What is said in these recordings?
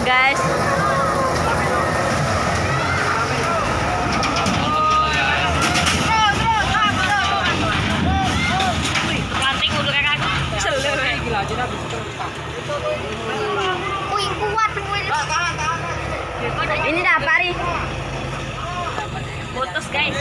guys. Wih, kuat semuanya. Ini dapat Ari. Putus guys.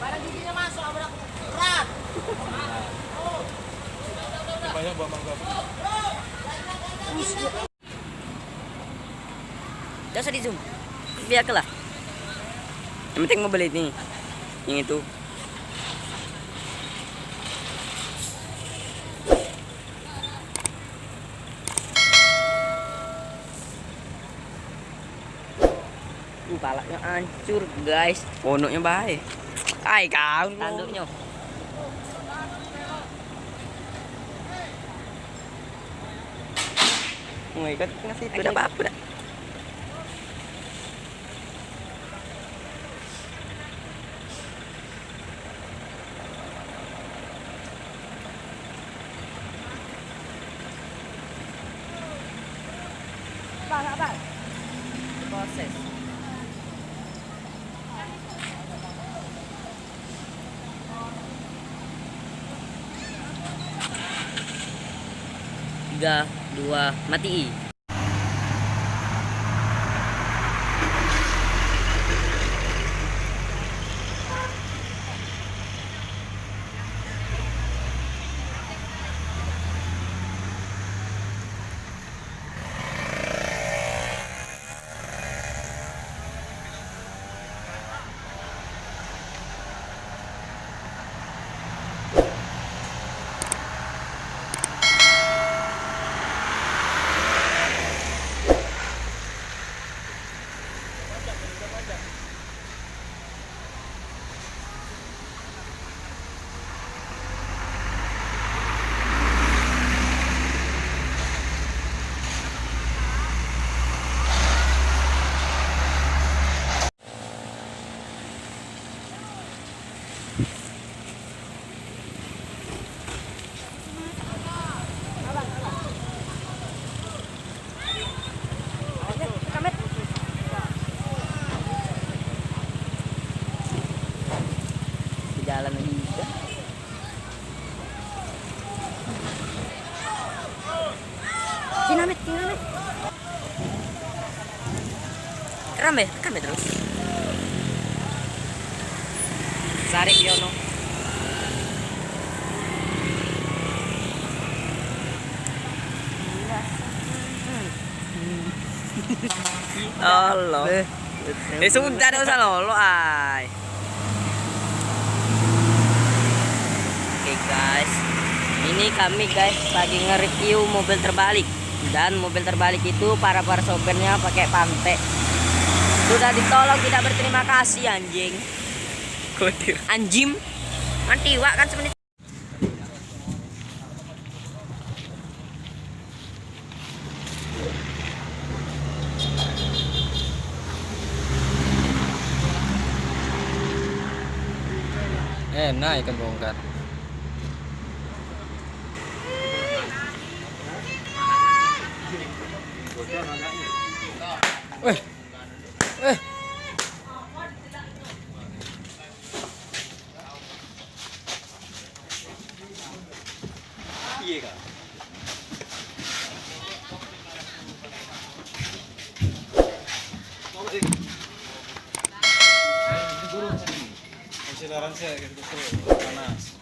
Barang giginya masuk, abrak berat. Banyak buah mangga. Jangan usah di zoom. Biarkanlah. Yang penting mau beli nih. Yang itu. Palaknya hancur guys. Ponoknya baik. Ay kau tanduknya. Nggak ikut ngasih itu udah apa-apa dah. Bang. Proses. Tiga, dua, mati. Jalan lagi juga. Cinamit. Rekam ya terus. Sarip Yono. Allah. Sudah enggak usah lolo ay. Oke guys. Ini kami guys lagi nge-review mobil terbalik. Dan mobil terbalik itu para sopirnya pakai pantai. Sudah ditolong tidak berterima kasih anjing. Kodir. Anjim. Nanti wak kan semenit. Enak ikan bongkar. Weh. Weh. Iya kak. Silaran saya gitu panas.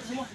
Semua.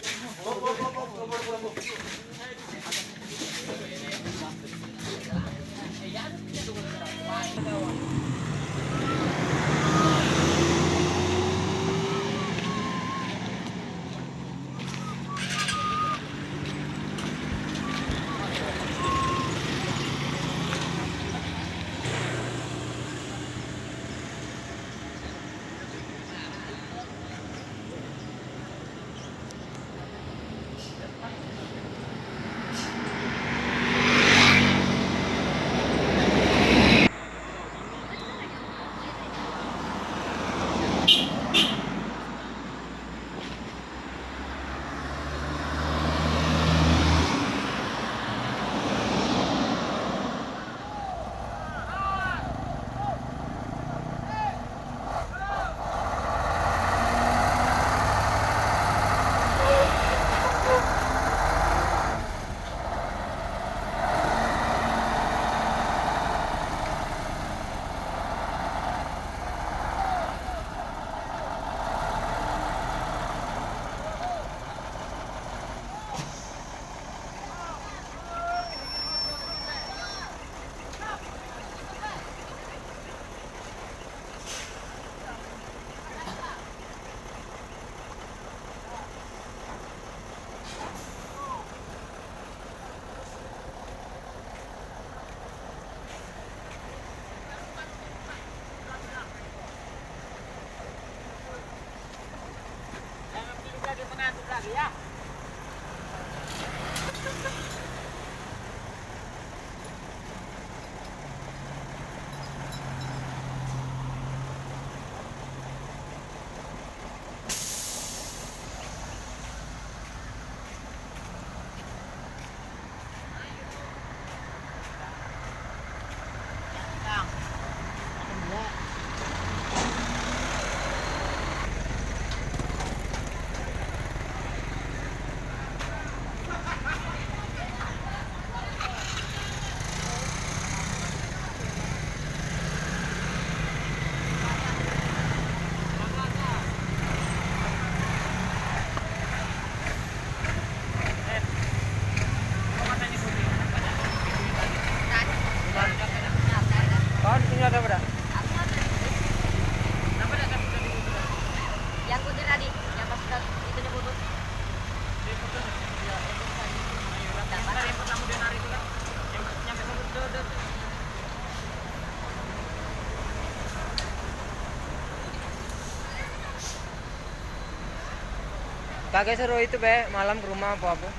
Ya. Ada berapa? Yang putih tadi, yang pas itu putus. Kagak seru itu be, malam ke rumah apa-apa.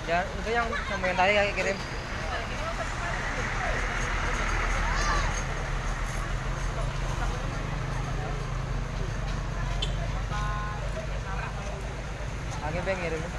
Ya, itu yang sama yang tadi kakek kirim. Kakek pengen ngirim.